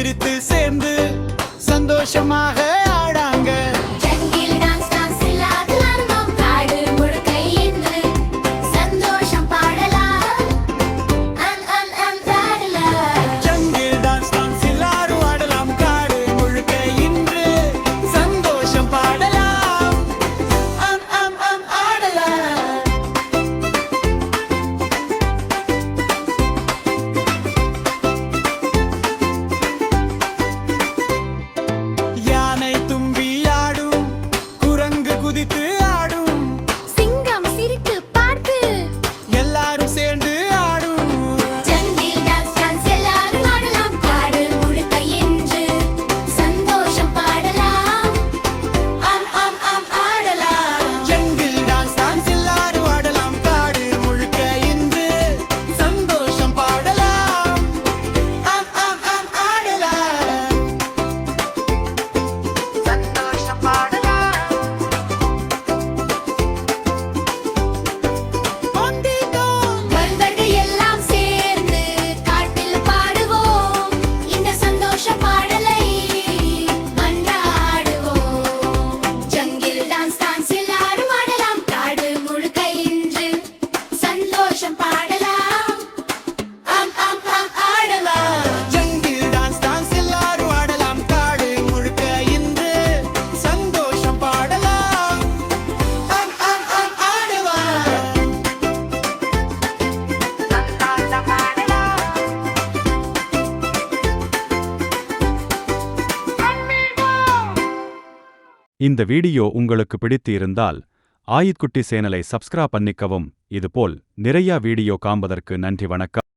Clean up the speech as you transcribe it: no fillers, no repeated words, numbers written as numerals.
சிரித்து சேர்ந்து சந்தோஷமாக ஆடாங்க. ஜங்கிள் டான்ஸ் டான்ஸ் எல்லாரும் ஆடலாம் காடு முழுக்க இன்று சந்தோஷம் பாடலாம். ஆடலாம். யானை தும்பி ஆடும், குரங்கு குதித்து ஆடும், சிங்கம் சிரித்து பார்த்து எல்லாரும் சேர்ந்து ஆடும். ஜங்கிள் டான்ஸ் டான்ஸ் எல்லாரும் ஆடலாம் காடு முழுக்க இன்று சந்தோஷம் பாடலாம். ஆடலாம். ஜங்கிள் டான்ஸ் டான்ஸ் எல்லாரும் ஆடலாம் காடு முழுக்க இன்று சந்தோஷம் பாடலாம். ஆடலாம். சந்தோஷம் பாடலாம். வந்திட்டோம். நண்பர்கள் எல்லாம் சேர்ந்து காட்டில் பாடுவோம் இந்த சந்தோஷ பாடலை மன்றாடுவோம். ஜங்கிள் டான்ஸ் டான்ஸ் எல்லாரும் ஆடலாம் காடு முழுக்க இன்று சந்தோஷம் பாடலாம். ஆடலாம். ஜங்கிள் டான்ஸ் டான்ஸ் எல்லாரும் ஆடலாம் காடு முழுக்க இன்று சந்தோஷம் பாடலாம். ஆடலாம். இந்த வீடியோ உங்களுக்கு பிடித்து இருந்தால் ஆயித்குட்டி சேனலை சப்ஸ்கிரைப் பண்ணிக்கவும். இதுபோல் நிறைய வீடியோ காண்பதற்கு நன்றி. வணக்கம்.